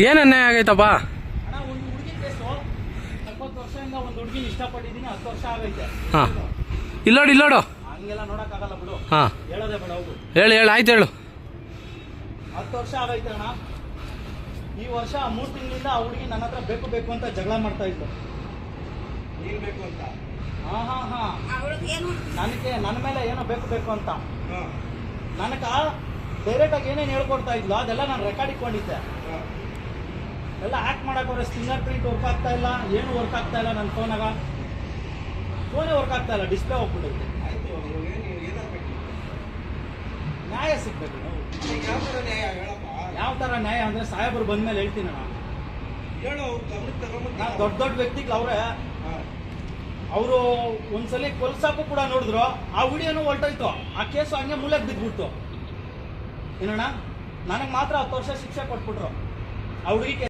ಏನ್ ಅನ್ಯಾಯ ಆಗೈತಪ್ಪ? ಅಣ್ಣ ಒಂದು ಹುಡುಗಿ ಕೇಸು 40 ವರ್ಷದಿಂದ ಒಂದು ಹುಡುಗಿನ ಇಷ್ಟಪಟ್ಟಿದ್ದೀನಿ, 10 ವರ್ಷ ಆಗೈತೆ. ಹಾ, ಇಲ್ಲೋಡು ಹಂಗೆಲ್ಲ ನೋಡಕ್ಕಾಗಲ್ಲ ಬಿಡು. ಹಾ, ಹೇಳೋದೇ ಬೇಡ, ಹೋಗು. ಹೇಳು ಆಯ್ತು ಹೇಳು. 10 ವರ್ಷ ಆಗೈತೆ ಅಣ್ಣ. ಈ ವರ್ಷ 3 ತಿಂಗಳಿಂದ ಆ ಹುಡುಗಿ ನನ್ನ ಹತ್ರ ಬೇಕು ಅಂತ ಜಗಳ ಮಾಡ್ತಾ ಇದ್ಲು. ನೀನ್ ಬೇಕು ಅಂತ? ಹಾ ನನಗೆ ನನ್ನ ಮೇಲೆ ಏನೋ ಬೇಕು ಅಂತ ನನಗ ಡೈರೆಕ್ಟ್ ಆಗಿ ಏನೇನು ಹೇಳ್ಕೊಡ್ತಾ ಇದ್ಲು ಅದೆಲ್ಲ ನಾನು ರೆಕಾರ್ಡ್ ಇಟ್ಕೊಂಡಿದ್ದೆ. ಎಲ್ಲ ಆಕ್ಟ್ ಮಾಡಕ್ ಹೋದ್ರೆ ಫಿಂಗರ್ ಪ್ರಿಂಟ್ ವರ್ಕ್ ಆಗ್ತಾ ಇಲ್ಲ, ಏನು ವರ್ಕ್ ಆಗ್ತಾ ಇಲ್ಲ. ನನ್ನ ಫೋನೇ ವರ್ಕ್ ಆಗ್ತಾ ಇಲ್ಲ, ಡಿಸ್ಪ್ಲೇ ಹೋಗ್ಬಿಟ್ಟೈತೆ. ನ್ಯಾಯ ಸಿಗ್ಬೇಕು. ಯಾವ ತರ ನ್ಯಾಯ ಅಂದ್ರೆ ಸಾಹೇಬರು ಬಂದ್ಮೇಲೆ ಹೇಳ್ತೀನಿ ನಾನು. ದೊಡ್ಡ ವ್ಯಕ್ತಿಗಳು ಅವ್ರೆ, ಅವರು ಒಂದ್ಸಲಿ ಕೊಲ್ಸಾಕು ಕೂಡ ನೋಡಿದ್ರು, ಆ ವಿಡಿಯೋನು ಹೊರಟೋಯ್ತು, ಆ ಕೇಸು ಹಂಗೆ ಮೂಲೆಗೆ ಬಿದ್ಬಿಡ್ತು. ಏನಣ್ಣ, ನನಗೆ ಮಾತ್ರ 10 ವರ್ಷ ಶಿಕ್ಷೆ ಕೊಟ್ಬಿಟ್ರು ಆ ಹುಡುಗಿಗೆ.